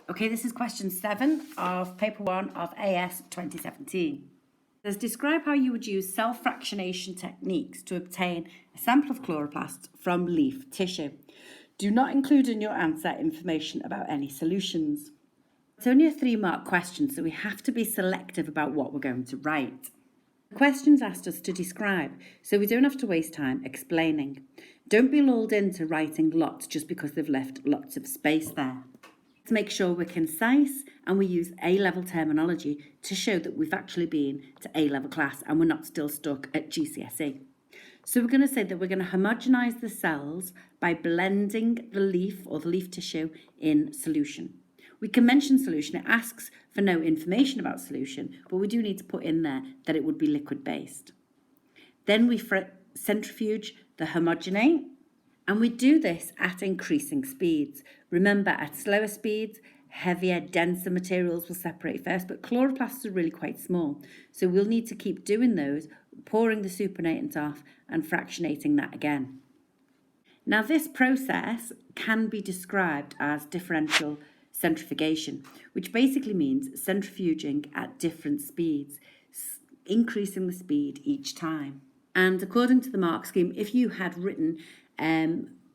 Okay, this is question 7 of paper 1 of AS 2017. It says, describe how you would use self-fractionation techniques to obtain a sample of chloroplasts from leaf tissue. Do not include in your answer information about any solutions. It's only a 3-mark question, so we have to be selective about what we're going to write. The questions asked us to describe, so we don't have to waste time explaining. Don't be lulled into writing lots just because they've left lots of space there. To make sure we're concise and we use A-level terminology to show that we've actually been to A-level class and we're not still stuck at GCSE. So we're going to say that we're going to homogenise the cells by blending the leaf or the leaf tissue in solution. We can mention solution. It asks for no information about solution, but we do need to put in there that it would be liquid-based. Then we centrifuge the homogenate, and we do this at increasing speeds. Remember, at slower speeds, heavier, denser materials will separate first, but chloroplasts are really quite small. So we'll need to keep doing those, pouring the supernatant off and fractionating that again. Now, this process can be described as differential centrifugation, which basically means centrifuging at different speeds, increasing the speed each time. And according to the mark scheme, if you had written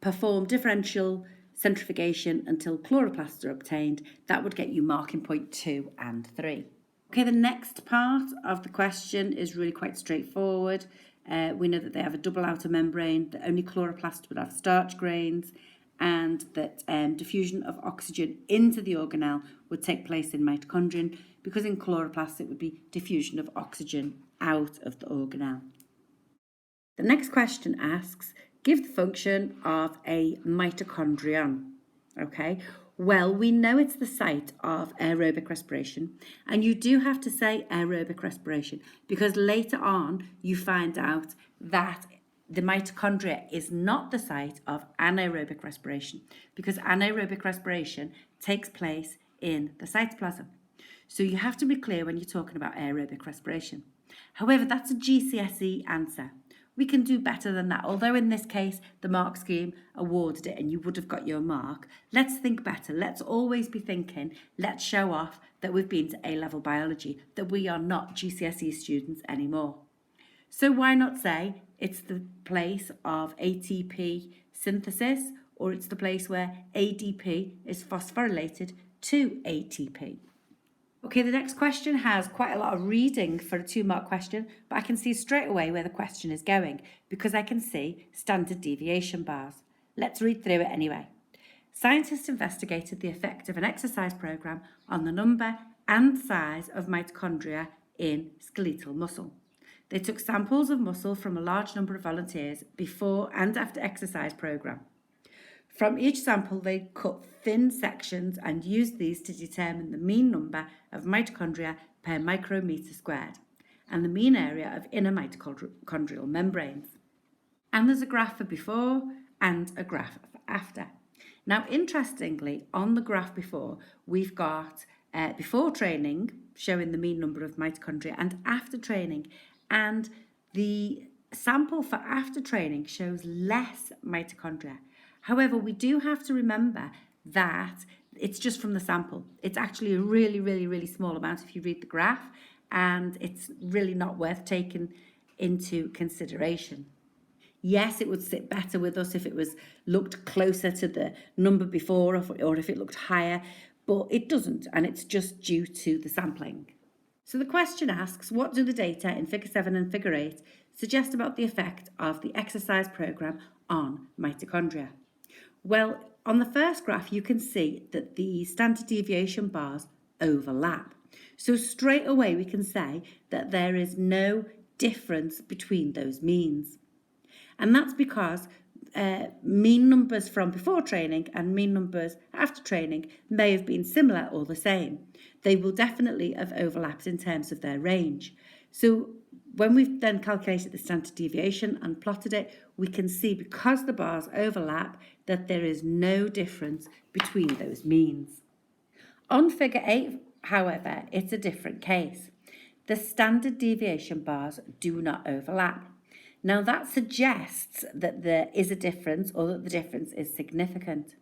perform differential centrifugation until chloroplasts are obtained, that would get you marking point 2 and 3. Okay, the next part of the question is really quite straightforward. We know that they have a double outer membrane, that only chloroplasts would have starch grains, and that diffusion of oxygen into the organelle would take place in mitochondria, because in chloroplasts it would be diffusion of oxygen out of the organelle. The next question asks, give the function of a mitochondrion. Okay, well, we know it's the site of aerobic respiration, and you do have to say aerobic respiration because later on you find out that the mitochondria is not the site of anaerobic respiration because anaerobic respiration takes place in the cytoplasm. So you have to be clear when you're talking about aerobic respiration. However, that's a GCSE answer. We can do better than that. Although in this case, the mark scheme awarded it and you would have got your mark. Let's think better. Let's always be thinking, let's show off that we've been to A-level biology, that we are not GCSE students anymore. So why not say it's the place of ATP synthesis, or it's the place where ADP is phosphorylated to ATP. Okay, the next question has quite a lot of reading for a 2-mark question, but I can see straight away where the question is going because I can see standard deviation bars. Let's read through it anyway. Scientists investigated the effect of an exercise program on the number and size of mitochondria in skeletal muscle. They took samples of muscle from a large number of volunteers before and after exercise program. From each sample, they cut thin sections and used these to determine the mean number of mitochondria per micrometer squared and the mean area of inner mitochondrial membranes. And there's a graph for before and a graph for after. Now, interestingly, on the graph before, we've got before training showing the mean number of mitochondria and after training, and the sample for after training shows less mitochondria. However, we do have to remember that it's just from the sample. It's actually a really, really, really small amount if you read the graph, and it's really not worth taking into consideration. Yes, it would sit better with us if it was looked closer to the number before or if it looked higher, but it doesn't, and it's just due to the sampling. So the question asks, what do the data in Figure 7 and Figure 8 suggest about the effect of the exercise program on mitochondria? Well, on the first graph, you can see that the standard deviation bars overlap. So straight away, we can say that there is no difference between those means. And that's because mean numbers from before training and mean numbers after training may have been similar or the same. They will definitely have overlapped in terms of their range. So when we've then calculated the standard deviation and plotted it, we can see because the bars overlap that there is no difference between those means. On Figure 8, however, it's a different case. The standard deviation bars do not overlap. Now that suggests that there is a difference or that the difference is significant.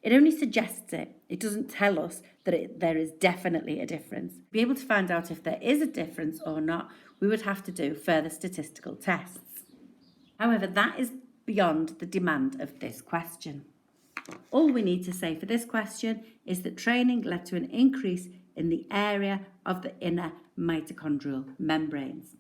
It only suggests it. It doesn't tell us that there is definitely a difference. To be able to find out if there is a difference or not, we would have to do further statistical tests. However, that is beyond the demand of this question. All we need to say for this question is that training led to an increase in the area of the inner mitochondrial membranes.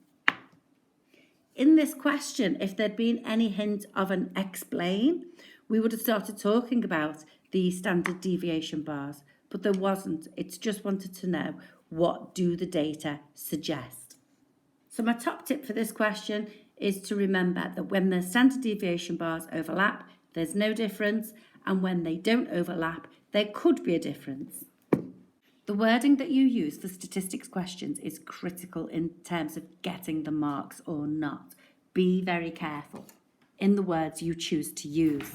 In this question, if there'd been any hint of an explain, we would have started talking about the standard deviation bars, but there wasn't. It's just wanted to know, what do the data suggest? So my top tip for this question is to remember that when the standard deviation bars overlap, there's no difference, and when they don't overlap, there could be a difference. The wording that you use for statistics questions is critical in terms of getting the marks or not. Be very careful in the words you choose to use.